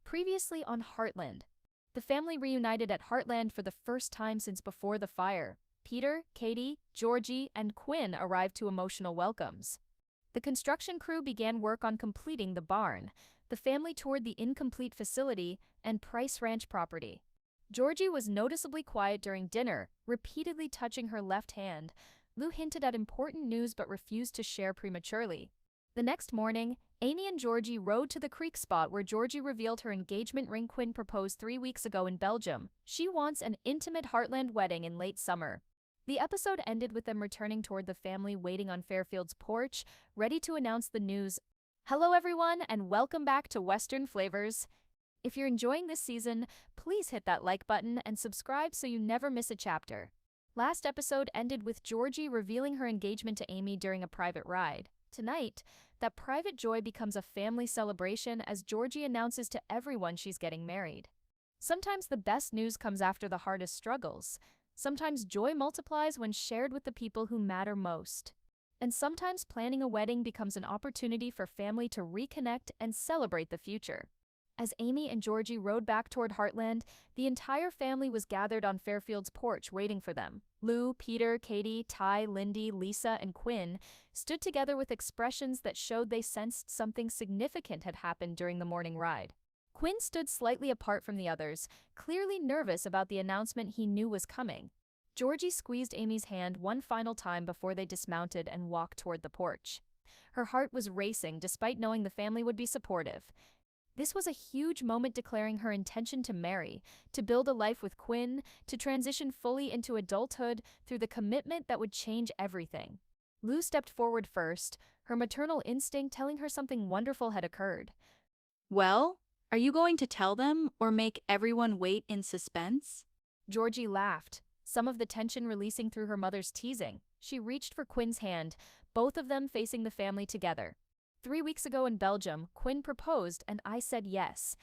Previously on Heartland. The family reunited at Heartland for the first time since before the fire. Peter, Katie, Georgie, and Quinn arrived to emotional welcomes. The construction crew began work on completing the barn. The family toured the incomplete facility and Price Ranch property. Georgie was noticeably quiet during dinner, repeatedly touching her left hand. Lou hinted at important news but refused to share prematurely. The next morning, Amy and Georgie rode to the creek spot where Georgie revealed her engagement ring. Quinn proposed 3 weeks ago in Belgium. She wants an intimate Heartland wedding in late summer. The episode ended with them returning toward the family waiting on Fairfield's porch, ready to announce the news. Hello everyone and welcome back to Western Flavors. If you're enjoying this season, please hit that like button and subscribe so you never miss a chapter. Last episode ended with Georgie revealing her engagement to Amy during a private ride. Tonight, that private joy becomes a family celebration as Georgie announces to everyone she's getting married. Sometimes the best news comes after the hardest struggles. Sometimes joy multiplies when shared with the people who matter most. And sometimes planning a wedding becomes an opportunity for family to reconnect and celebrate the future. As Amy and Georgie rode back toward Heartland, the entire family was gathered on Fairfield's porch waiting for them. Lou, Peter, Katie, Ty, Lindy, Lisa, and Quinn stood together with expressions that showed they sensed something significant had happened during the morning ride. Quinn stood slightly apart from the others, clearly nervous about the announcement he knew was coming. Georgie squeezed Amy's hand one final time before they dismounted and walked toward the porch. Her heart was racing despite knowing the family would be supportive. This was a huge moment, declaring her intention to marry, to build a life with Quinn, to transition fully into adulthood through the commitment that would change everything. Lou stepped forward first, her maternal instinct telling her something wonderful had occurred. Well, are you going to tell them or make everyone wait in suspense? Georgie laughed, some of the tension releasing through her mother's teasing. She reached for Quinn's hand, both of them facing the family together. 3 weeks ago in Belgium, Quinn proposed and I said yes.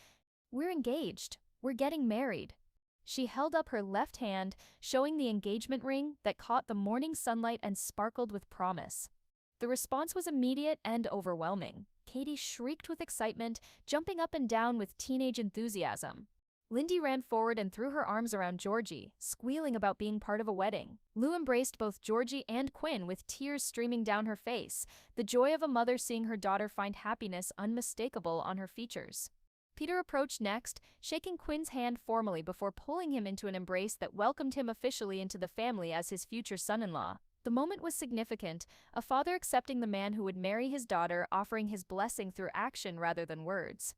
We're engaged. We're getting married. She held up her left hand, showing the engagement ring that caught the morning sunlight and sparkled with promise. The response was immediate and overwhelming. Katie shrieked with excitement, jumping up and down with teenage enthusiasm. Lindy ran forward and threw her arms around Georgie, squealing about being part of a wedding. Lou embraced both Georgie and Quinn with tears streaming down her face, the joy of a mother seeing her daughter find happiness unmistakable on her features. Peter approached next, shaking Quinn's hand formally before pulling him into an embrace that welcomed him officially into the family as his future son-in-law. The moment was significant, a father accepting the man who would marry his daughter, offering his blessing through action rather than words.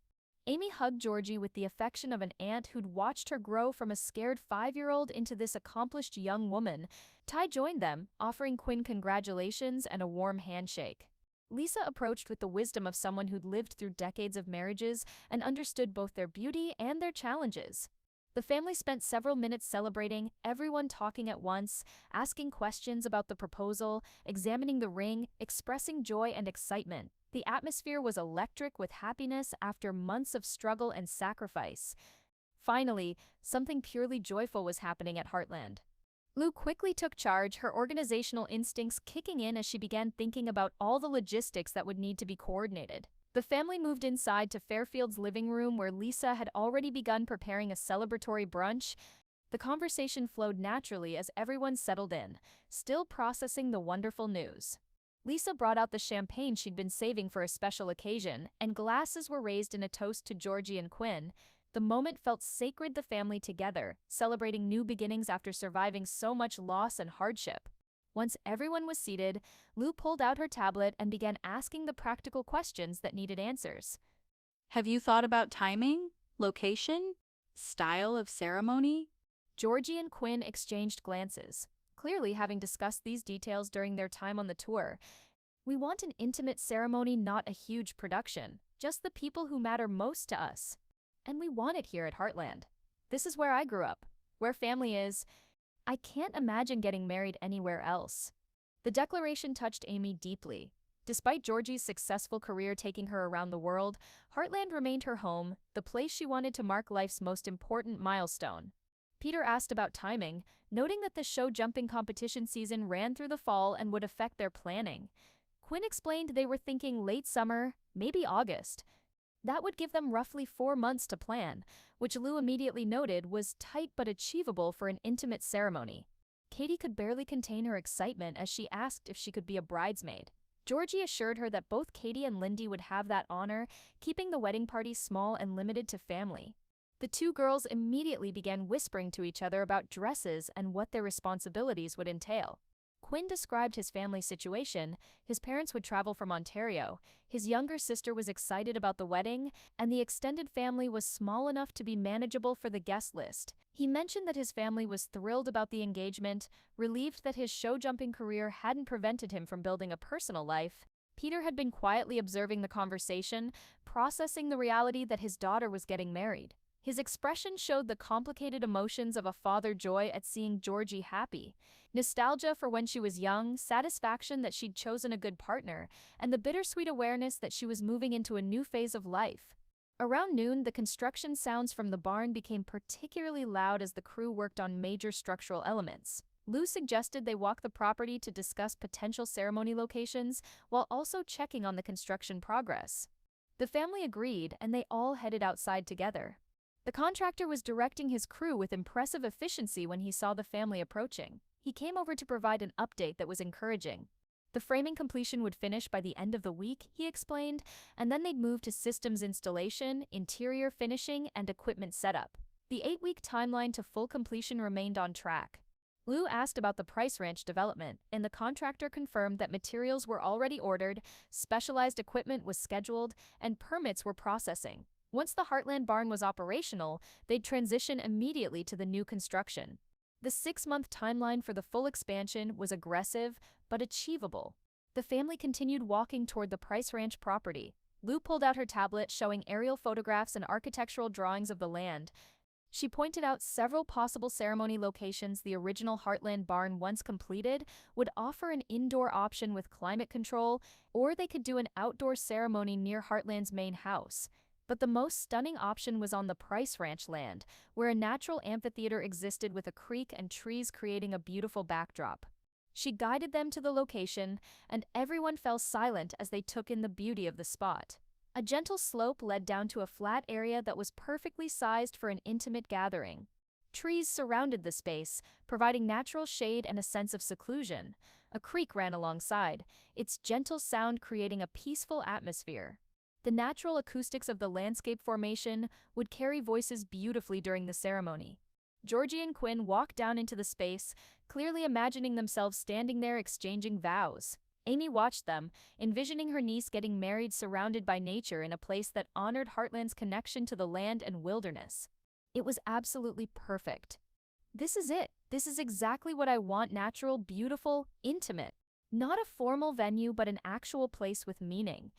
Amy hugged Georgie with the affection of an aunt who'd watched her grow from a scared 5-year-old into this accomplished young woman. Ty joined them, offering Quinn congratulations and a warm handshake. Lisa approached with the wisdom of someone who'd lived through decades of marriages and understood both their beauty and their challenges. The family spent several minutes celebrating, everyone talking at once, asking questions about the proposal, examining the ring, expressing joy and excitement. The atmosphere was electric with happiness after months of struggle and sacrifice. Finally, something purely joyful was happening at Heartland. Lou quickly took charge, her organizational instincts kicking in as she began thinking about all the logistics that would need to be coordinated. The family moved inside to Fairfield's living room where Lisa had already begun preparing a celebratory brunch. The conversation flowed naturally as everyone settled in, still processing the wonderful news. Lisa brought out the champagne she'd been saving for a special occasion, and glasses were raised in a toast to Georgie and Quinn. The moment felt sacred, the family together, celebrating new beginnings after surviving so much loss and hardship. Once everyone was seated, Lou pulled out her tablet and began asking the practical questions that needed answers. Have you thought about timing, location, style of ceremony? Georgie and Quinn exchanged glances, clearly having discussed these details during their time on the tour. We want an intimate ceremony, not a huge production, just the people who matter most to us. And we want it here at Heartland. This is where I grew up, where family is. I can't imagine getting married anywhere else. The declaration touched Amy deeply. Despite Georgie's successful career taking her around the world, Heartland remained her home, the place she wanted to mark life's most important milestone. Peter asked about timing, noting that the show jumping competition season ran through the fall and would affect their planning. Quinn explained they were thinking late summer, maybe August. That would give them roughly 4 months to plan, which Lou immediately noted was tight but achievable for an intimate ceremony. Katie could barely contain her excitement as she asked if she could be a bridesmaid. Georgie assured her that both Katie and Lindy would have that honor, keeping the wedding party small and limited to family. The two girls immediately began whispering to each other about dresses and what their responsibilities would entail. Quinn described his family situation. His parents would travel from Ontario, his younger sister was excited about the wedding, and the extended family was small enough to be manageable for the guest list. He mentioned that his family was thrilled about the engagement, relieved that his show-jumping career hadn't prevented him from building a personal life. Peter had been quietly observing the conversation, processing the reality that his daughter was getting married. His expression showed the complicated emotions of a father joy at seeing Georgie happy, nostalgia for when she was young, satisfaction that she'd chosen a good partner, and the bittersweet awareness that she was moving into a new phase of life. Around noon, the construction sounds from the barn became particularly loud as the crew worked on major structural elements. Lou suggested they walk the property to discuss potential ceremony locations while also checking on the construction progress. The family agreed, and they all headed outside together. The contractor was directing his crew with impressive efficiency when he saw the family approaching. He came over to provide an update that was encouraging. The framing completion would finish by the end of the week, he explained, and then they'd move to systems installation, interior finishing, and equipment setup. The 8-week timeline to full completion remained on track. Lou asked about the Price Ranch development, and the contractor confirmed that materials were already ordered, specialized equipment was scheduled, and permits were processing. Once the Heartland barn was operational, they'd transition immediately to the new construction. The 6-month timeline for the full expansion was aggressive, but achievable. The family continued walking toward the Price Ranch property. Lou pulled out her tablet showing aerial photographs and architectural drawings of the land. She pointed out several possible ceremony locations. The original Heartland barn, once completed, would offer an indoor option with climate control, or they could do an outdoor ceremony near Heartland's main house. But the most stunning option was on the Price Ranch land, where a natural amphitheater existed with a creek and trees creating a beautiful backdrop. She guided them to the location, and everyone fell silent as they took in the beauty of the spot. A gentle slope led down to a flat area that was perfectly sized for an intimate gathering. Trees surrounded the space, providing natural shade and a sense of seclusion. A creek ran alongside, its gentle sound creating a peaceful atmosphere. The natural acoustics of the landscape formation would carry voices beautifully during the ceremony. Georgie and Quinn walked down into the space, clearly imagining themselves standing there exchanging vows. Amy watched them, envisioning her niece getting married surrounded by nature in a place that honored Heartland's connection to the land and wilderness. It was absolutely perfect. This is it. This is exactly what I want: natural, beautiful, intimate. Not a formal venue, but an actual place with meaning.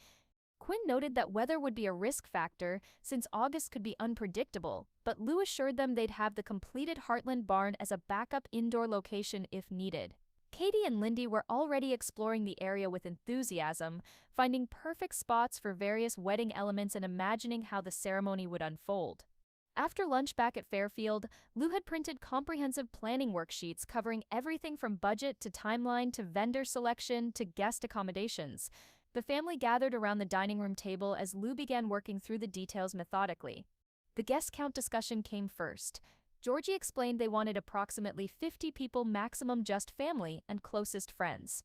Quinn noted that weather would be a risk factor since August could be unpredictable, but Lou assured them they'd have the completed Heartland barn as a backup indoor location if needed. Katie and Lindy were already exploring the area with enthusiasm, finding perfect spots for various wedding elements and imagining how the ceremony would unfold. After lunch back at Fairfield, Lou had printed comprehensive planning worksheets covering everything from budget to timeline to vendor selection to guest accommodations. The family gathered around the dining room table as Lou began working through the details methodically. The guest count discussion came first. Georgie explained they wanted approximately 50 people maximum, just family and closest friends.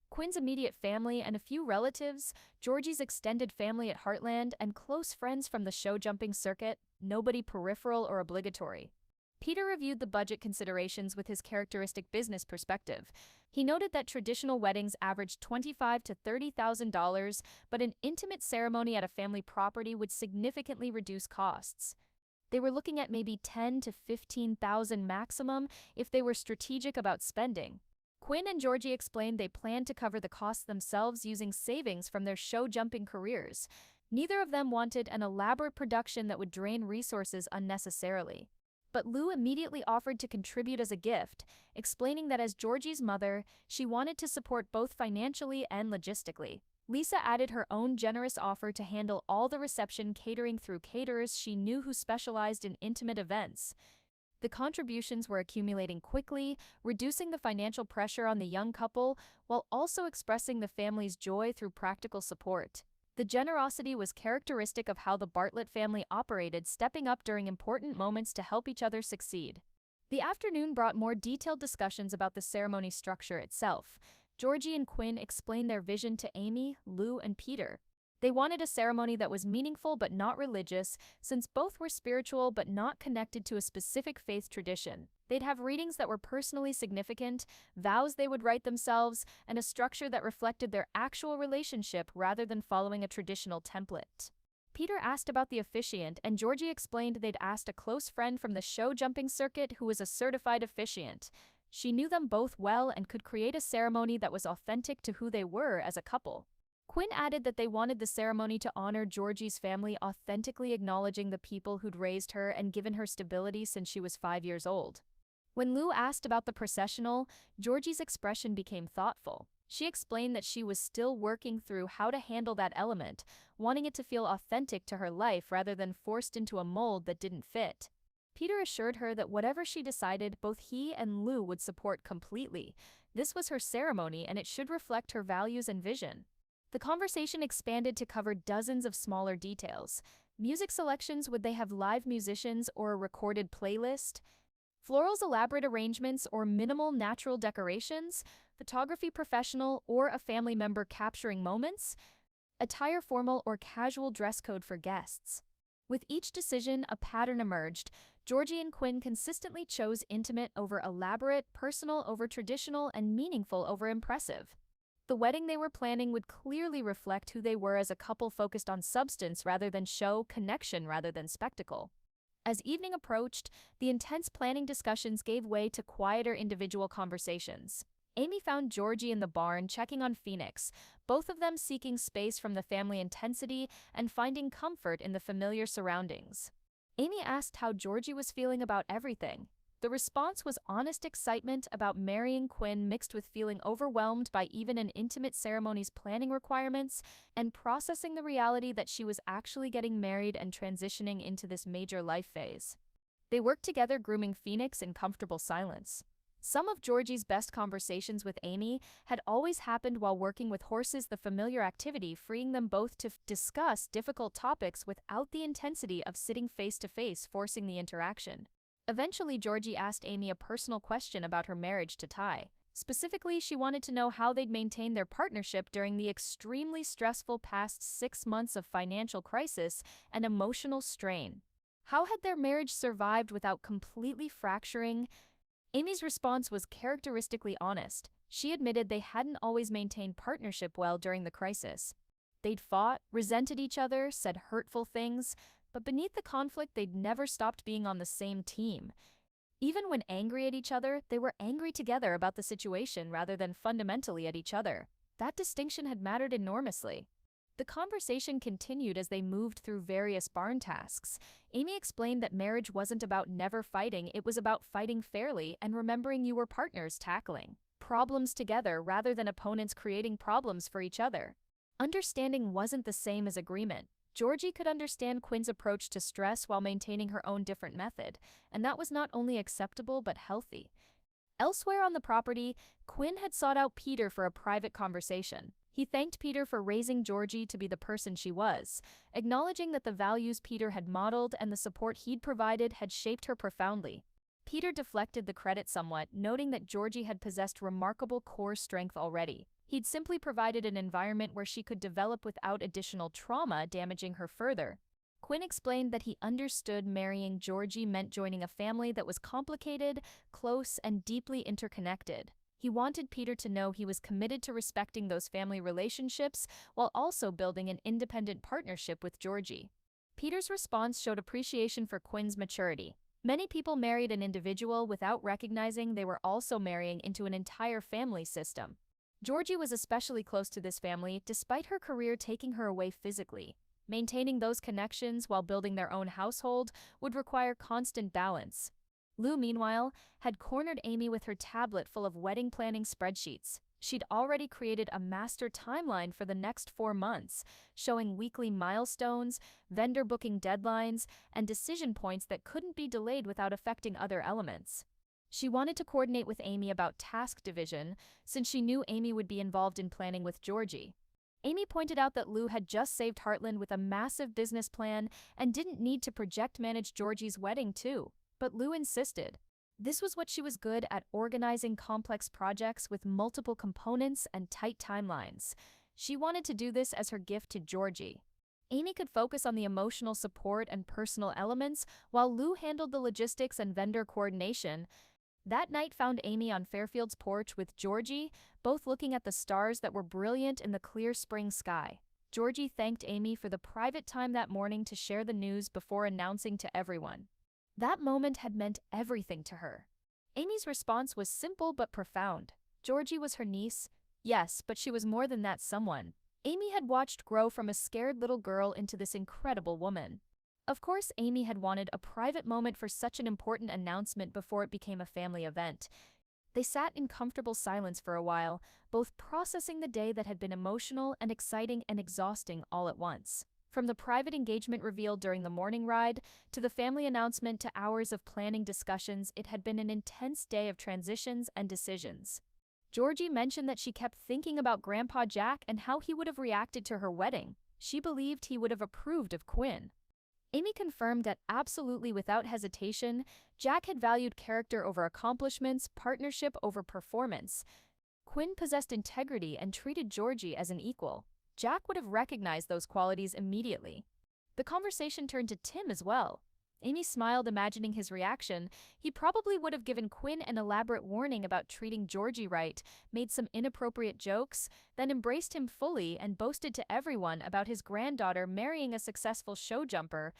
Quinn's immediate family and a few relatives, Georgie's extended family at Heartland, and close friends from the show-jumping circuit, nobody peripheral or obligatory. Peter reviewed the budget considerations with his characteristic business perspective. He noted that traditional weddings averaged $25,000 to $30,000, but an intimate ceremony at a family property would significantly reduce costs. They were looking at maybe $10,000 to $15,000 maximum if they were strategic about spending. Quinn and Georgie explained they planned to cover the costs themselves using savings from their show-jumping careers. Neither of them wanted an elaborate production that would drain resources unnecessarily. But Lou immediately offered to contribute as a gift, explaining that as Georgie's mother, she wanted to support both financially and logistically. Lisa added her own generous offer to handle all the reception catering through caterers she knew who specialized in intimate events. The contributions were accumulating quickly, reducing the financial pressure on the young couple while also expressing the family's joy through practical support. The generosity was characteristic of how the Bartlett family operated, stepping up during important moments to help each other succeed. The afternoon brought more detailed discussions about the ceremony structure itself. Georgie and Quinn explained their vision to Amy, Lou, and Peter. They wanted a ceremony that was meaningful but not religious, since both were spiritual but not connected to a specific faith tradition. They'd have readings that were personally significant, vows they would write themselves, and a structure that reflected their actual relationship rather than following a traditional template. Peter asked about the officiant, and Georgie explained they'd asked a close friend from the show jumping circuit who was a certified officiant. She knew them both well and could create a ceremony that was authentic to who they were as a couple. Quinn added that they wanted the ceremony to honor Georgie's family, authentically acknowledging the people who'd raised her and given her stability since she was 5 years old. When Lou asked about the processional, Georgie's expression became thoughtful. She explained that she was still working through how to handle that element, wanting it to feel authentic to her life rather than forced into a mold that didn't fit. Peter assured her that whatever she decided, both he and Lou would support completely. This was her ceremony and it should reflect her values and vision. The conversation expanded to cover dozens of smaller details. Music selections, would they have live musicians or a recorded playlist? Florals, elaborate arrangements, or minimal natural decorations? Photography, professional or a family member capturing moments? Attire, formal or casual dress code for guests? With each decision, a pattern emerged. Georgie and Quinn consistently chose intimate over elaborate, personal over traditional, and meaningful over impressive. The wedding they were planning would clearly reflect who they were as a couple, focused on substance rather than show, connection rather than spectacle. As evening approached, the intense planning discussions gave way to quieter individual conversations. Amy found Georgie in the barn checking on Phoenix, both of them seeking space from the family intensity and finding comfort in the familiar surroundings. Amy asked how Georgie was feeling about everything. The response was honest excitement about marrying Quinn mixed with feeling overwhelmed by even an intimate ceremony's planning requirements and processing the reality that she was actually getting married and transitioning into this major life phase. They worked together, grooming Phoenix in comfortable silence. Some of Georgie's best conversations with Amy had always happened while working with horses, the familiar activity freeing them both to discuss difficult topics without the intensity of sitting face to face, forcing the interaction. Eventually, Georgie asked Amy a personal question about her marriage to Ty. Specifically, she wanted to know how they'd maintain their partnership during the extremely stressful past 6 months of financial crisis and emotional strain. How had their marriage survived without completely fracturing? Amy's response was characteristically honest. She admitted they hadn't always maintained partnership well during the crisis. They'd fought, resented each other, said hurtful things, but beneath the conflict, they'd never stopped being on the same team. Even when angry at each other, they were angry together about the situation rather than fundamentally at each other. That distinction had mattered enormously. The conversation continued as they moved through various barn tasks. Amy explained that marriage wasn't about never fighting, it was about fighting fairly and remembering you were partners, tackling problems together rather than opponents creating problems for each other. Understanding wasn't the same as agreement. Georgie could understand Quinn's approach to stress while maintaining her own different method, and that was not only acceptable but healthy. Elsewhere on the property, Quinn had sought out Peter for a private conversation. He thanked Peter for raising Georgie to be the person she was, acknowledging that the values Peter had modeled and the support he'd provided had shaped her profoundly. Peter deflected the credit somewhat, noting that Georgie had possessed remarkable core strength already. He'd simply provided an environment where she could develop without additional trauma damaging her further. Quinn explained that he understood marrying Georgie meant joining a family that was complicated, close, and deeply interconnected. He wanted Peter to know he was committed to respecting those family relationships while also building an independent partnership with Georgie. Peter's response showed appreciation for Quinn's maturity. Many people married an individual without recognizing they were also marrying into an entire family system. Georgie was especially close to this family, despite her career taking her away physically. Maintaining those connections while building their own household would require constant balance. Lou, meanwhile, had cornered Amy with her tablet full of wedding planning spreadsheets. She'd already created a master timeline for the next 4 months, showing weekly milestones, vendor booking deadlines, and decision points that couldn't be delayed without affecting other elements. She wanted to coordinate with Amy about task division, since she knew Amy would be involved in planning with Georgie. Amy pointed out that Lou had just saved Heartland with a massive business plan and didn't need to project manage Georgie's wedding too. But Lou insisted. This was what she was good at, organizing complex projects with multiple components and tight timelines. She wanted to do this as her gift to Georgie. Amy could focus on the emotional support and personal elements, while Lou handled the logistics and vendor coordination. That night found Amy on Fairfield's porch with Georgie, both looking at the stars that were brilliant in the clear spring sky. Georgie thanked Amy for the private time that morning to share the news before announcing to everyone. That moment had meant everything to her. Amy's response was simple but profound. Georgie was her niece, yes, but she was more than that someone Amy had watched grow from a scared little girl into this incredible woman. Of course, Amy had wanted a private moment for such an important announcement before it became a family event. They sat in comfortable silence for a while, both processing the day that had been emotional and exciting and exhausting all at once. From the private engagement revealed during the morning ride, to the family announcement to hours of planning discussions, it had been an intense day of transitions and decisions. Georgie mentioned that she kept thinking about Grandpa Jack and how he would have reacted to her wedding. She believed he would have approved of Quinn. Amy confirmed that absolutely without hesitation, Jack had valued character over accomplishments, partnership over performance. Quinn possessed integrity and treated Georgie as an equal. Jack would have recognized those qualities immediately. The conversation turned to Tim as well. Amy smiled, imagining his reaction. He probably would have given Quinn an elaborate warning about treating Georgie right, made some inappropriate jokes, then embraced him fully and boasted to everyone about his granddaughter marrying a successful show jumper.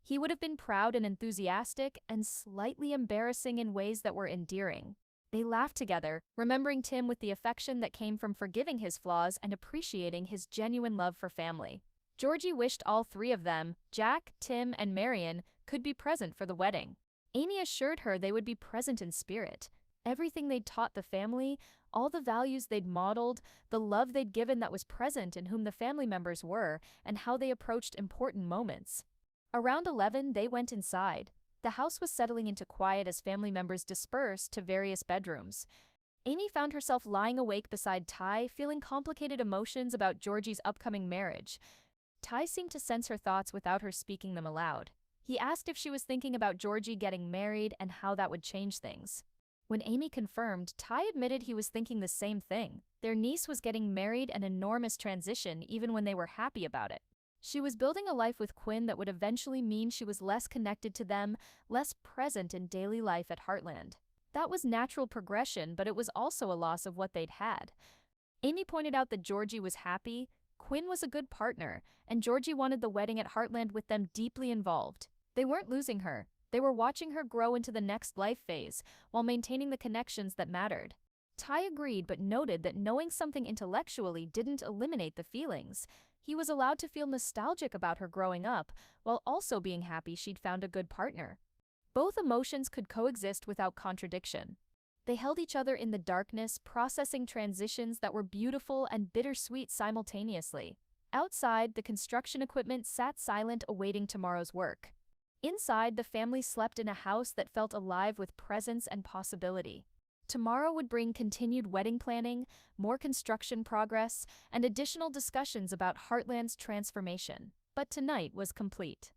He would have been proud and enthusiastic and slightly embarrassing in ways that were endearing. They laughed together, remembering Tim with the affection that came from forgiving his flaws and appreciating his genuine love for family. Georgie wished all three of them, Jack, Tim, and Marion, could be present for the wedding. Amy assured her they would be present in spirit. Everything they'd taught the family, all the values they'd modeled, the love they'd given that was present in whom the family members were, and how they approached important moments. Around 11, they went inside. The house was settling into quiet as family members dispersed to various bedrooms. Amy found herself lying awake beside Ty, feeling complicated emotions about Georgie's upcoming marriage. Ty seemed to sense her thoughts without her speaking them aloud. He asked if she was thinking about Georgie getting married and how that would change things. When Amy confirmed, Ty admitted he was thinking the same thing. Their niece was getting married, an enormous transition even when they were happy about it. She was building a life with Quinn that would eventually mean she was less connected to them, less present in daily life at Heartland. That was natural progression, but it was also a loss of what they'd had. Amy pointed out that Georgie was happy, Quinn was a good partner, and Georgie wanted the wedding at Heartland with them deeply involved. They weren't losing her. They were watching her grow into the next life phase, while maintaining the connections that mattered. Ty agreed, but noted that knowing something intellectually didn't eliminate the feelings. He was allowed to feel nostalgic about her growing up, while also being happy she'd found a good partner. Both emotions could coexist without contradiction. They held each other in the darkness, processing transitions that were beautiful and bittersweet simultaneously. Outside, the construction equipment sat silent, awaiting tomorrow's work. Inside, the family slept in a house that felt alive with presence and possibility. Tomorrow would bring continued wedding planning, more construction progress, and additional discussions about Heartland's transformation. But tonight was complete.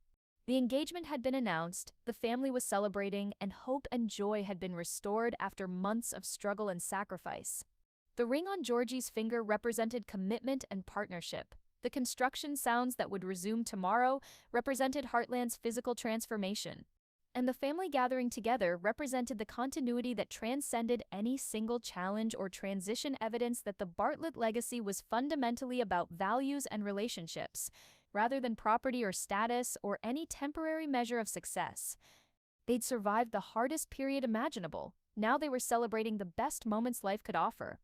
The engagement had been announced, the family was celebrating, and hope and joy had been restored after months of struggle and sacrifice. The ring on Georgie's finger represented commitment and partnership. The construction sounds that would resume tomorrow represented Heartland's physical transformation. And the family gathering together represented the continuity that transcended any single challenge or transition, evidence that the Bartlett legacy was fundamentally about values and relationships, rather than property or status or any temporary measure of success. They'd survived the hardest period imaginable. Now they were celebrating the best moments life could offer.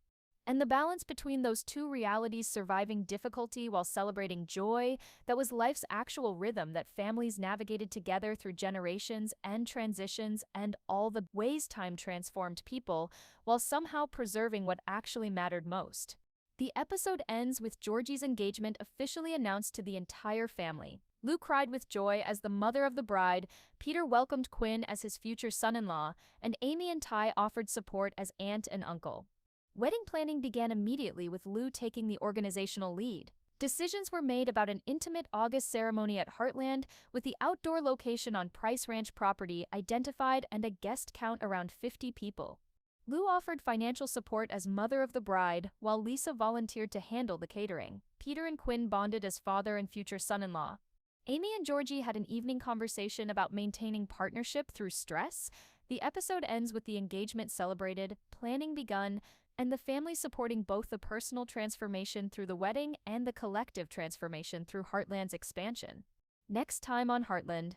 And the balance between those two realities, surviving difficulty while celebrating joy, that was life's actual rhythm that families navigated together through generations and transitions and all the ways time transformed people, while somehow preserving what actually mattered most. The episode ends with Georgie's engagement officially announced to the entire family. Lou cried with joy as the mother of the bride, Peter welcomed Quinn as his future son-in-law, and Amy and Ty offered support as aunt and uncle. Wedding planning began immediately, with Lou taking the organizational lead. Decisions were made about an intimate August ceremony at Heartland, with the outdoor location on Price Ranch property identified and a guest count around 50 people. Lou offered financial support as mother of the bride, while Lisa volunteered to handle the catering. Peter and Quinn bonded as father and future son-in-law. Amy and Georgie had an evening conversation about maintaining partnership through stress. The episode ends with the engagement celebrated, planning begun, and the family supporting both the personal transformation through the wedding and the collective transformation through Heartland's expansion. Next time on Heartland,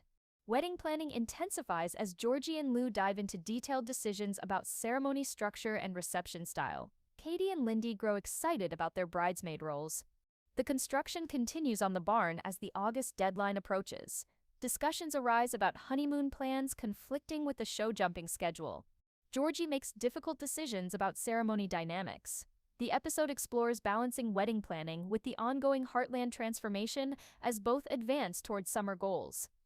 wedding planning intensifies as Georgie and Lou dive into detailed decisions about ceremony structure and reception style. Katie and Lindy grow excited about their bridesmaid roles. The construction continues on the barn as the August deadline approaches. Discussions arise about honeymoon plans conflicting with the show-jumping schedule. Georgie makes difficult decisions about ceremony dynamics. The episode explores balancing wedding planning with the ongoing Heartland transformation as both advance towards summer goals.